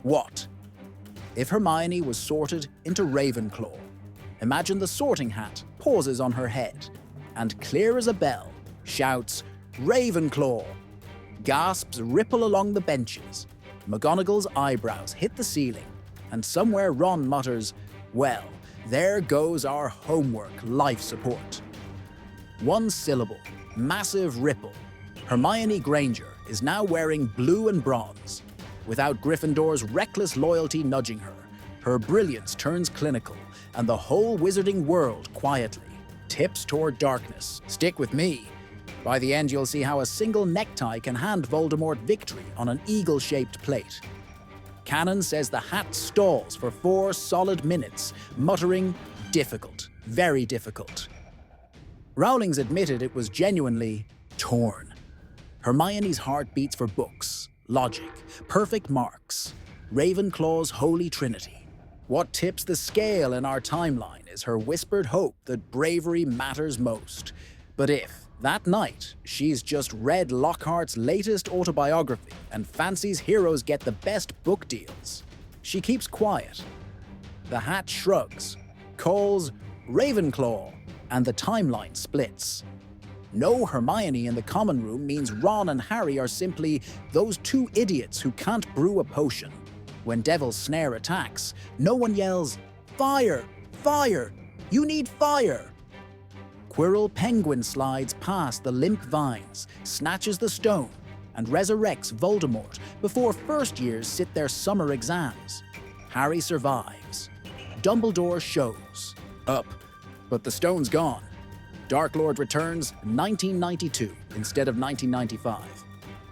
What if Hermione was sorted into Ravenclaw? Imagine the sorting hat pauses on her head, and clear as a bell, shouts, "Ravenclaw!" Gasps ripple along the benches. McGonagall's eyebrows hit the ceiling, and somewhere Ron mutters, "Well, there goes our homework life support." One syllable, massive ripple. Hermione Granger is now wearing blue and bronze. Without Gryffindor's reckless loyalty nudging her, her brilliance turns clinical, and the whole wizarding world quietly tips toward darkness. Stick with me. By the end, you'll see how a single necktie can hand Voldemort victory on an eagle-shaped plate. Canon says the hat stalls for 4 solid minutes, muttering, "Difficult, very difficult." Rowling's admitted it was genuinely torn. Hermione's heart beats for books, logic, perfect marks, Ravenclaw's holy trinity. What tips the scale in our timeline is her whispered hope that bravery matters most. But if, that night, she's just read Lockhart's latest autobiography and fancies heroes get the best book deals, she keeps quiet. The hat shrugs, calls Ravenclaw, and the timeline splits. No Hermione in the common room means Ron and Harry are simply those 2 idiots who can't brew a potion. When Devil's Snare attacks, no one yells, "Fire! Fire! You need fire!" Quirrell Penguin slides past the limp vines, snatches the stone, and resurrects Voldemort before first years sit their summer exams. Harry survives. Dumbledore shows up, but the stone's gone. Dark Lord returns 1992 instead of 1995.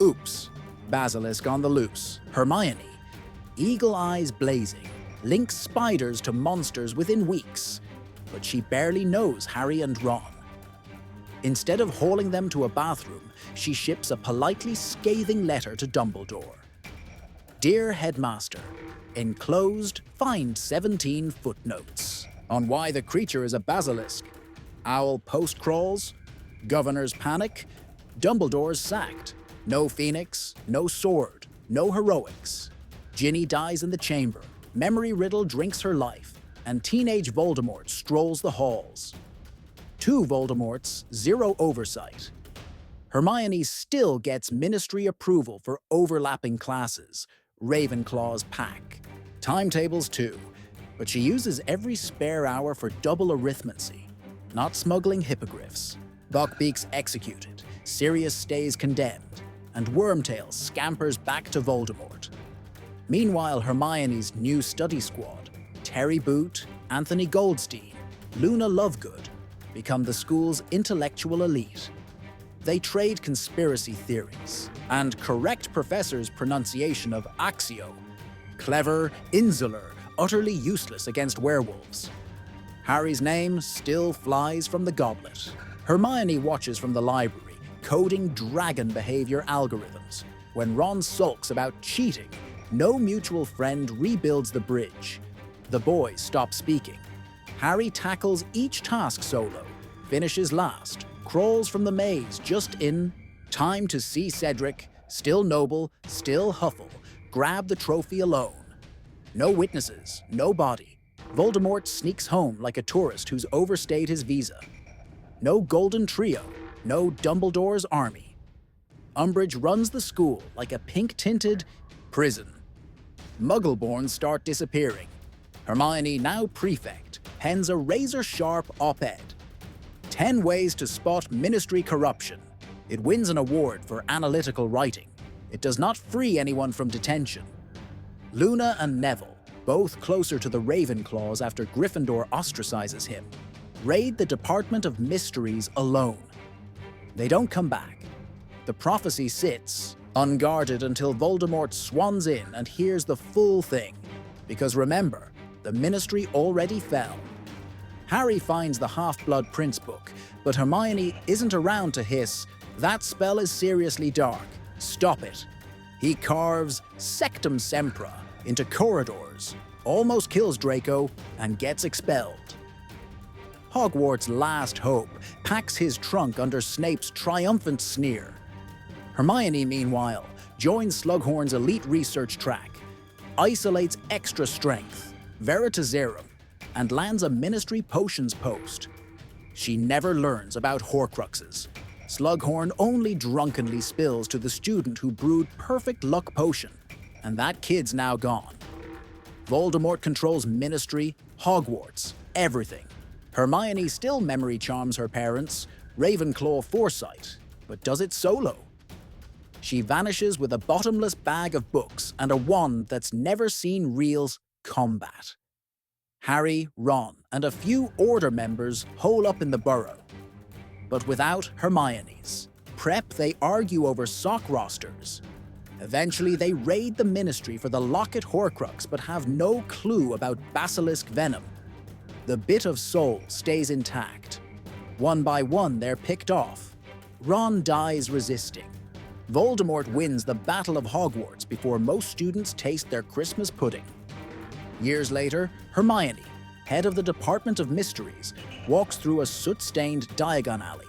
Oops, Basilisk on the loose. Hermione, eagle eyes blazing, links spiders to monsters within weeks, but she barely knows Harry and Ron. Instead of hauling them to a bathroom, she ships a politely scathing letter to Dumbledore. "Dear Headmaster, enclosed, find 17 footnotes on why the creature is a basilisk. Owl post-crawls, Governor's panic, Dumbledore's sacked. No phoenix, no sword, no heroics. Ginny dies in the chamber, Memory Riddle drinks her life, and teenage Voldemort strolls the halls. 2 Voldemorts, 0 oversight. Hermione still gets ministry approval for overlapping classes, Ravenclaw's pack. Timetables too, but she uses every spare hour for double arithmancy. Not smuggling hippogriffs. Buckbeak's executed, Sirius stays condemned, and Wormtail scampers back to Voldemort. Meanwhile, Hermione's new study squad, Terry Boot, Anthony Goldstein, Luna Lovegood, become the school's intellectual elite. They trade conspiracy theories and correct professors' pronunciation of Accio, clever, insular, utterly useless against werewolves. Harry's name still flies from the goblet. Hermione watches from the library, coding dragon behavior algorithms. When Ron sulks about cheating, no mutual friend rebuilds the bridge. The boys stop speaking. Harry tackles each task solo, finishes last, crawls from the maze just in time to see Cedric, still noble, still Huffle, grab the trophy alone. No witnesses, no body. Voldemort sneaks home like a tourist who's overstayed his visa. No golden trio, no Dumbledore's army. Umbridge runs the school like a pink-tinted prison. Muggleborns start disappearing. Hermione, now prefect, pens a razor-sharp op-ed. 10 ways to spot ministry corruption. It wins an award for analytical writing. It does not free anyone from detention. Luna and Neville, both closer to the Ravenclaws after Gryffindor ostracizes him, raid the Department of Mysteries alone. They don't come back. The prophecy sits, unguarded until Voldemort swans in and hears the full thing. Because remember, the Ministry already fell. Harry finds the Half-Blood Prince book, but Hermione isn't around to hiss, "That spell is seriously dark. Stop it." He carves Sectum Sempra into corridors, almost kills Draco, and gets expelled. Hogwarts' last hope packs his trunk under Snape's triumphant sneer. Hermione, meanwhile, joins Slughorn's elite research track. isolates extra strength, Veritaserum, and lands a Ministry Potions post. She never learns about Horcruxes. Slughorn only drunkenly spills to the student who brewed perfect luck potion, and that kid's now gone. Voldemort controls Ministry, Hogwarts, everything. Hermione still memory charms her parents, Ravenclaw foresight, but does it solo. She vanishes with a bottomless bag of books and a wand that's never seen real combat. Harry, Ron, and a few Order members hole up in the burrow. But without Hermione's prep, they argue over sock rosters. Eventually, they raid the Ministry for the Locket Horcrux but have no clue about basilisk venom. The bit of soul stays intact. One by one, they're picked off. Ron dies resisting. Voldemort wins the Battle of Hogwarts before most students taste their Christmas pudding. Years later, Hermione, head of the Department of Mysteries, walks through a soot-stained Diagon Alley.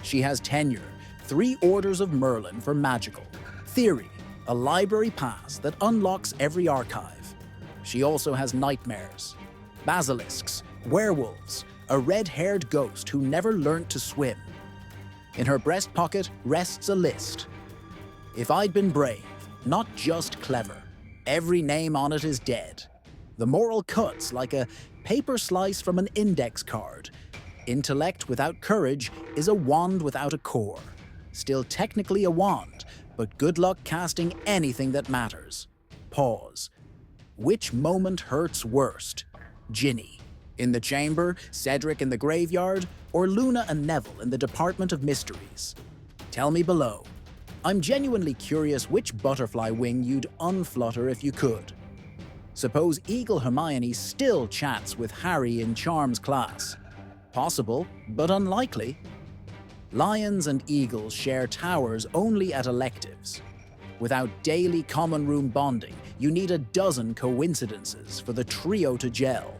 She has tenure, 3 Orders of Merlin for magical, theory, a library pass that unlocks every archive. She also has nightmares, basilisks, werewolves, a red-haired ghost who never learned to swim. In her breast pocket rests a list. If I'd been brave, not just clever, every name on it is dead. The moral cuts like a paper slice from an index card. Intellect without courage is a wand without a core. Still technically a wand, but good luck casting anything that matters. Pause. Which moment hurts worst? Ginny in the chamber, Cedric in the graveyard, or Luna and Neville in the Department of Mysteries? Tell me below. I'm genuinely curious which butterfly wing you'd unflutter if you could. Suppose Eagle Hermione still chats with Harry in Charms class. Possible, but unlikely. Lions and eagles share towers only at electives. Without daily common room bonding, you need a dozen coincidences for the trio to gel.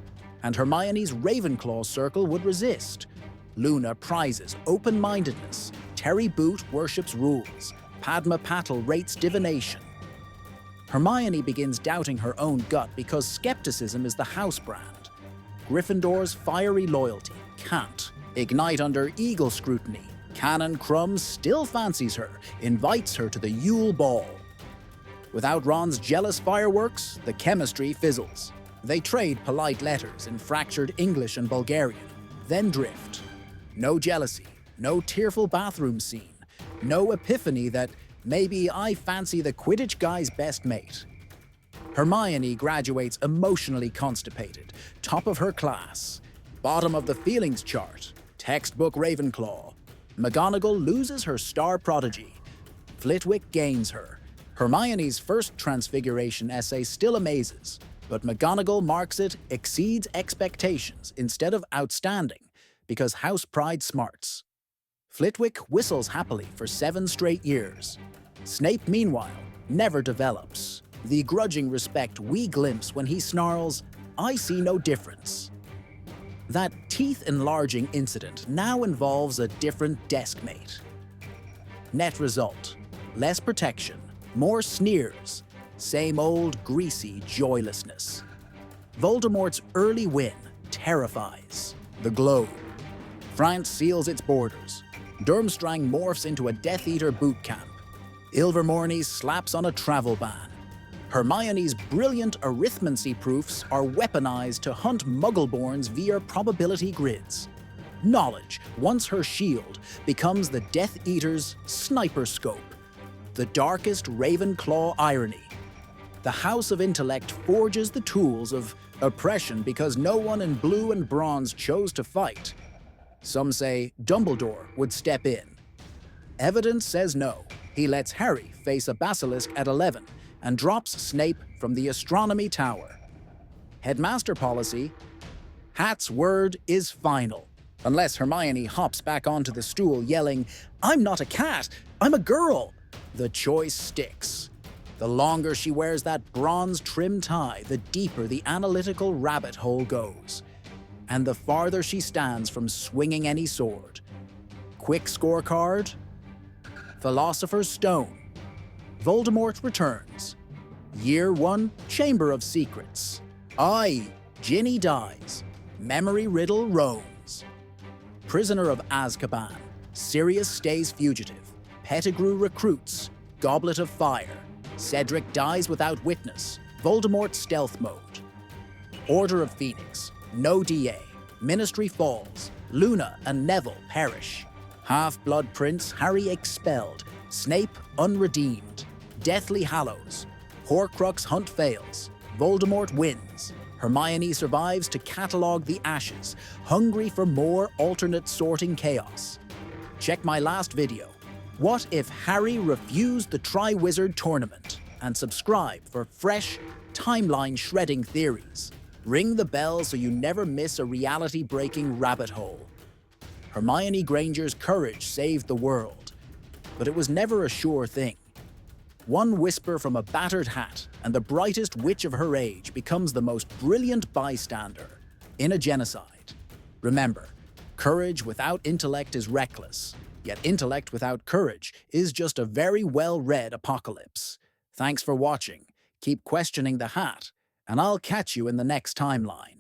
And Hermione's Ravenclaw circle would resist. Luna prizes open-mindedness, Terry Boot worships rules, Padma Patil rates divination. Hermione begins doubting her own gut because skepticism is the house brand. Gryffindor's fiery loyalty can't ignite under eagle scrutiny. Canon Crumbs still fancies her, invites her to the Yule Ball. Without Ron's jealous fireworks, the chemistry fizzles. They trade polite letters in fractured English and Bulgarian, then drift. No jealousy, no tearful bathroom scene, no epiphany that maybe I fancy the Quidditch guy's best mate. Hermione graduates emotionally constipated, top of her class, bottom of the feelings chart, textbook Ravenclaw. McGonagall loses her star prodigy. Flitwick gains her. Hermione's first Transfiguration essay still amazes, but McGonagall marks it exceeds expectations instead of outstanding because house pride smarts. Flitwick whistles happily for 7 straight years. Snape, meanwhile, never develops. The grudging respect we glimpse when he snarls, "I see no difference." That teeth-enlarging incident now involves a different desk mate. Net result, less protection, more sneers, same old greasy joylessness. Voldemort's early win terrifies. The Globe. France seals its borders. Durmstrang morphs into a Death Eater boot camp. Ilvermorny slaps on a travel ban. Hermione's brilliant arithmancy proofs are weaponized to hunt Muggleborns via probability grids. Knowledge, once her shield, becomes the Death Eater's sniper scope. The darkest Ravenclaw irony. The House of Intellect forges the tools of oppression because no one in blue and bronze chose to fight. Some say Dumbledore would step in. Evidence says no. He lets Harry face a basilisk at 11 and drops Snape from the astronomy tower. Headmaster policy: Hat's word is final. Unless Hermione hops back onto the stool yelling, "I'm not a cat, I'm a girl!" The choice sticks. The longer she wears that bronze trim tie, the deeper the analytical rabbit hole goes. And the farther she stands from swinging any sword. Quick scorecard: Philosopher's Stone. Voldemort returns. Year 1, Chamber of Secrets. Ginny dies. Memory riddle roams. Prisoner of Azkaban. Sirius stays fugitive. Pettigrew recruits. Goblet of Fire. Cedric dies without witness. Voldemort stealth mode. Order of Phoenix. No DA. Ministry falls. Luna and Neville perish. Half-Blood Prince Harry expelled. Snape unredeemed. Deathly Hallows. Horcrux hunt fails. Voldemort wins. Hermione survives to catalogue the ashes, hungry for more alternate sorting chaos. Check my last video. What if Harry refused the Triwizard Tournament? And subscribe for fresh, timeline-shredding theories. Ring the bell so you never miss a reality-breaking rabbit hole. Hermione Granger's courage saved the world, but it was never a sure thing. One whisper from a battered hat, and the brightest witch of her age becomes the most brilliant bystander in a genocide. Remember, courage without intellect is reckless, yet intellect without courage is just a very well-read apocalypse. Thanks for watching. Keep questioning the hat, and I'll catch you in the next timeline.